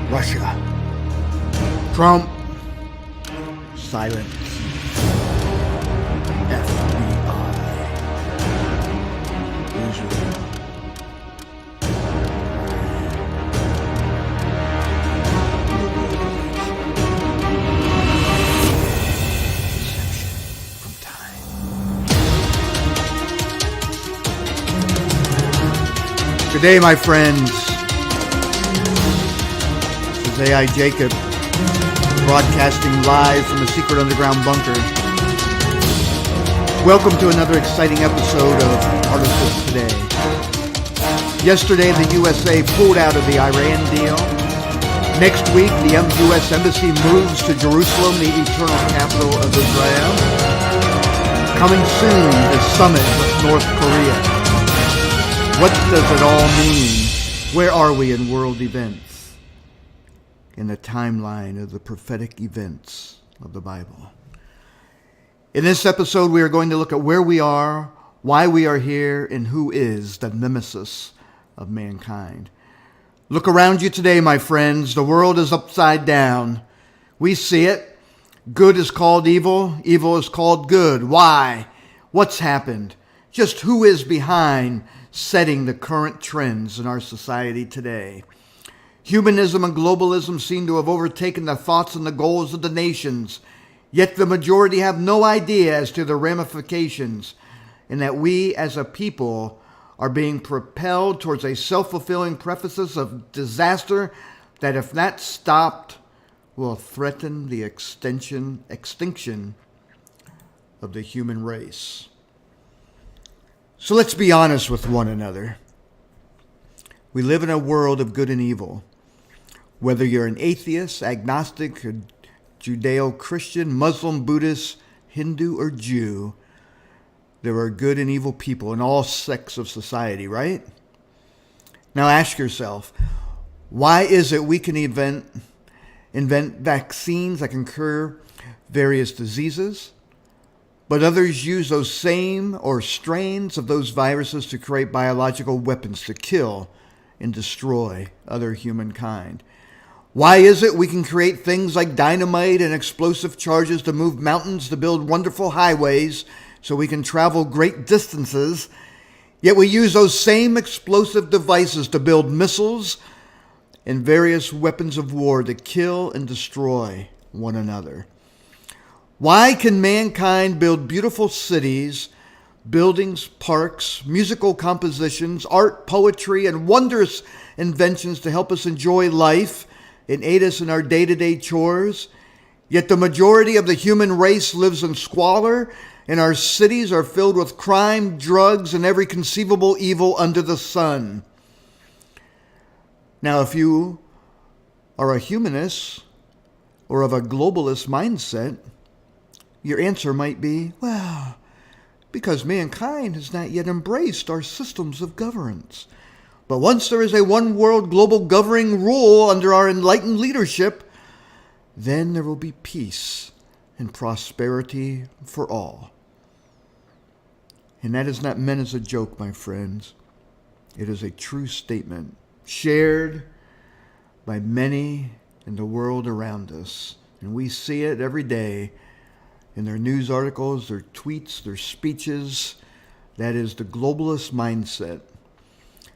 Russia. Trump. Silence. FBI. Israel. Deception from time. Good day, my friends. This is AI Jacob, broadcasting live from a secret underground bunker. Welcome to another exciting episode of Artifice Today. Yesterday, the USA pulled out of the Iran deal. Next week, the U.S. Embassy moves to Jerusalem, the eternal capital of Israel. Coming soon, the summit with North Korea. What does it all mean? Where are we in world events? In the timeline of the prophetic events of the Bible. In this episode, we are going to look at where we are, why we are here, and who is the Nemesis of mankind. Look around you today, my friends. The world is upside down. We see it. Good is called evil. Evil is called good. Why? What's happened? Just who is behind setting the current trends in our society today? Humanism and globalism seem to have overtaken the thoughts and the goals of the nations, yet the majority have no idea as to the ramifications, and that we as a people are being propelled towards a self-fulfilling prophecy of disaster that, if not stopped, will threaten the extinction of the human race. So let's be honest with one another. We live in a world of good and evil. Whether you're an atheist, agnostic, Judeo-Christian, Muslim, Buddhist, Hindu, or Jew, there are good and evil people in all sects of society, right? Now ask yourself, why is it we can invent vaccines that can cure various diseases, but others use those same or strains of those viruses to create biological weapons to kill and destroy other humankind? Why is it we can create things like dynamite and explosive charges to move mountains, to build wonderful highways so we can travel great distances, yet we use those same explosive devices to build missiles and various weapons of war to kill and destroy one another? Why can mankind build beautiful cities, buildings, parks, musical compositions, art, poetry, and wondrous inventions to help us enjoy life and aid us in our day-to-day chores, yet the majority of the human race lives in squalor, and our cities are filled with crime, drugs, and every conceivable evil under the sun? Now, if you are a humanist or of a globalist mindset, your answer might be, well, because mankind has not yet embraced our systems of governance. But once there is a one world global governing rule under our enlightened leadership, then there will be peace and prosperity for all. And that is not meant as a joke, my friends. It is a true statement shared by many in the world around us. And we see it every day in their news articles, their tweets, their speeches. That is the globalist mindset.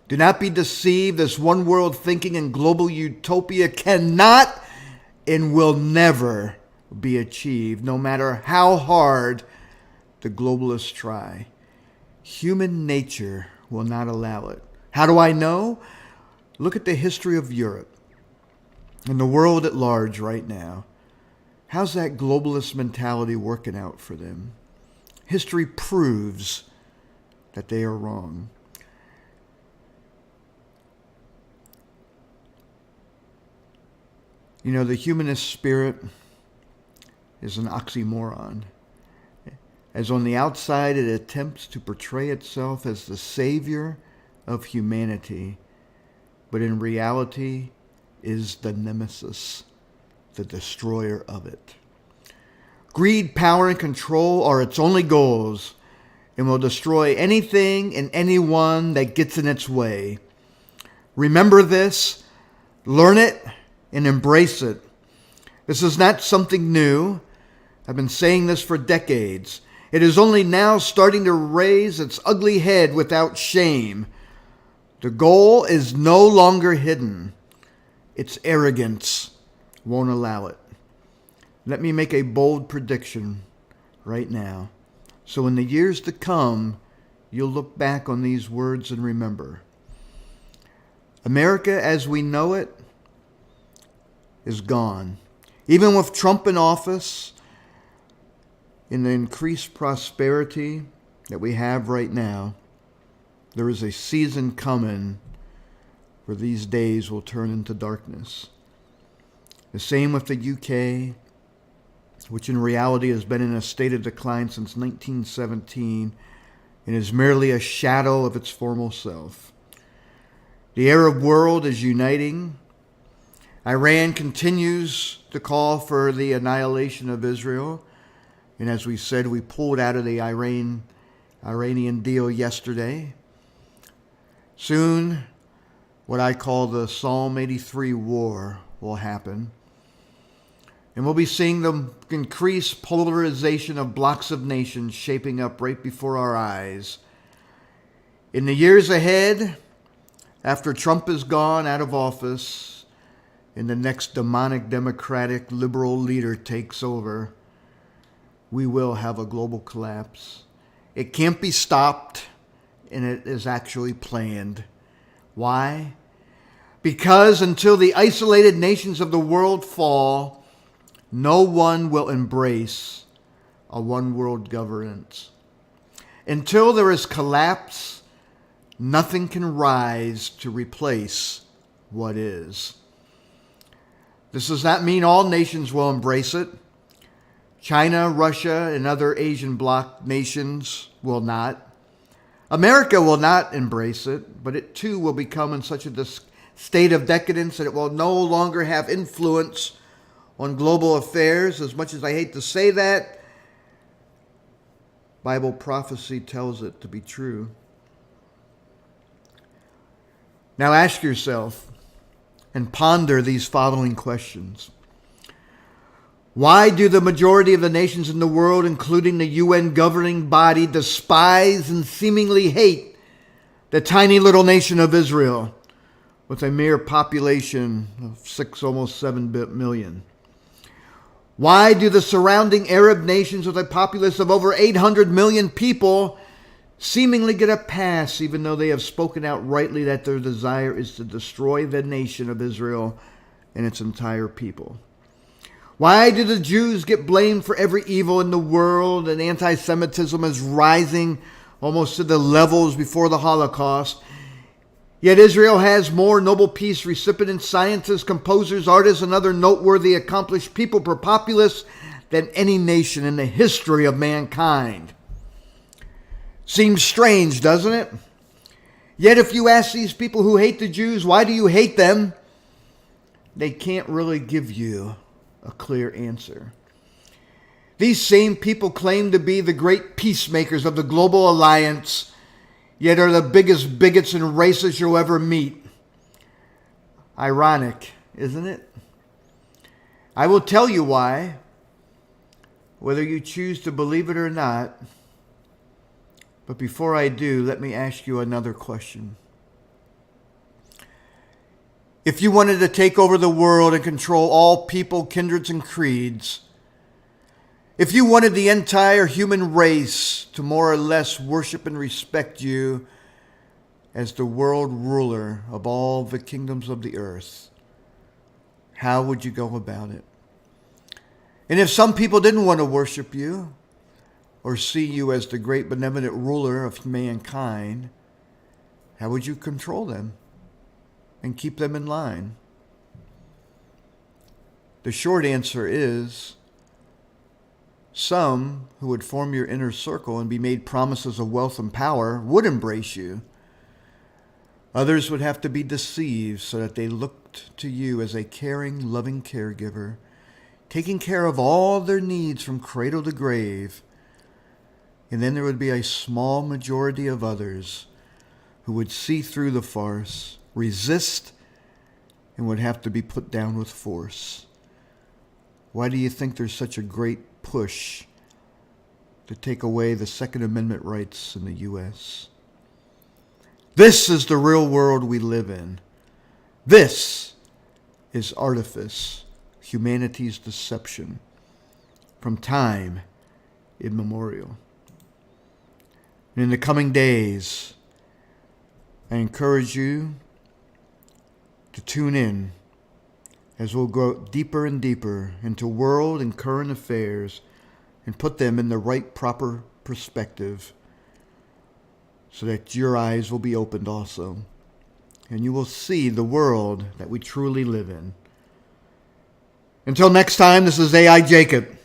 Do not be deceived. This one world thinking and global utopia cannot and will never be achieved, no matter how hard the globalists try. Human nature will not allow it. How do I know? Look at the history of Europe and the world at large right now. How's that globalist mentality working out for them? History proves that they are wrong. You know, the humanist spirit is an oxymoron. As on the outside, it attempts to portray itself as the savior of humanity, but in reality is the nemesis, the destroyer of it. Greed, power, and control are its only goals and will destroy anything and anyone that gets in its way. Remember this, learn it, and embrace it. This is not something new. I've been saying this for decades. It is only now starting to raise its ugly head without shame. The goal is no longer hidden. Its arrogance won't allow it. Let me make a bold prediction right now. So in the years to come, you'll look back on these words and remember. America as we know it is gone. Even with Trump in office, in the increased prosperity that we have right now, there is a season coming where these days will turn into darkness. The same with the UK, which in reality has been in a state of decline since 1917 and is merely a shadow of its former self. The Arab world is uniting. Iran continues to call for the annihilation of Israel. And as we said, we pulled out of the Iranian deal yesterday. Soon, what I call the Psalm 83 war will happen. And we'll be seeing the increased polarization of blocks of nations shaping up right before our eyes. In the years ahead, after Trump is gone out of office and the next demonic democratic liberal leader takes over, we will have a global collapse. It can't be stopped, and it is actually planned. Why? Because until the isolated nations of the world fall, no one will embrace a one-world governance. Until there is collapse, nothing can rise to replace what is. This does not mean all nations will embrace it. China, Russia, and other Asian bloc nations will not. America will not embrace it, but it too will become in such a state of decadence that it will no longer have influence on global affairs. As much as I hate to say that, Bible prophecy tells it to be true. Now ask yourself and ponder these following questions. Why do the majority of the nations in the world, including the UN governing body, despise and seemingly hate the tiny little nation of Israel with a mere population of 6, almost 7 million? Why do the surrounding Arab nations with a populace of over 800 million people seemingly get a pass, even though they have spoken out rightly that their desire is to destroy the nation of Israel and its entire people? Why do the Jews get blamed for every evil in the world, and anti-Semitism is rising almost to the levels before the Holocaust? Yet Israel has more Nobel Peace recipients, scientists, composers, artists, and other noteworthy accomplished people per populace than any nation in the history of mankind. Seems strange, doesn't it? Yet if you ask these people who hate the Jews, why do you hate them? They can't really give you a clear answer. These same people claim to be the great peacemakers of the global alliance, yet are the biggest bigots and racists you'll ever meet. Ironic, isn't it? I will tell you why, whether you choose to believe it or not. But before I do, let me ask you another question. If you wanted to take over the world and control all people, kindreds, and creeds, if you wanted the entire human race to more or less worship and respect you as the world ruler of all the kingdoms of the earth, how would you go about it? And if some people didn't want to worship you or see you as the great benevolent ruler of mankind, how would you control them and keep them in line? The short answer is, some who would form your inner circle and be made promises of wealth and power would embrace you. Others would have to be deceived so that they looked to you as a caring, loving caregiver, taking care of all their needs from cradle to grave. And then there would be a small majority of others who would see through the farce, resist, and would have to be put down with force. Why do you think there's such a great push to take away the Second Amendment rights in the U.S.? This is the real world we live in. This is Artifice, humanity's deception, from time immemorial. And in the coming days, I encourage you to tune in as we'll go deeper and deeper into world and current affairs and put them in the right, proper perspective so that your eyes will be opened also. And you will see the world that we truly live in. Until next time, this is A.I. Jacob.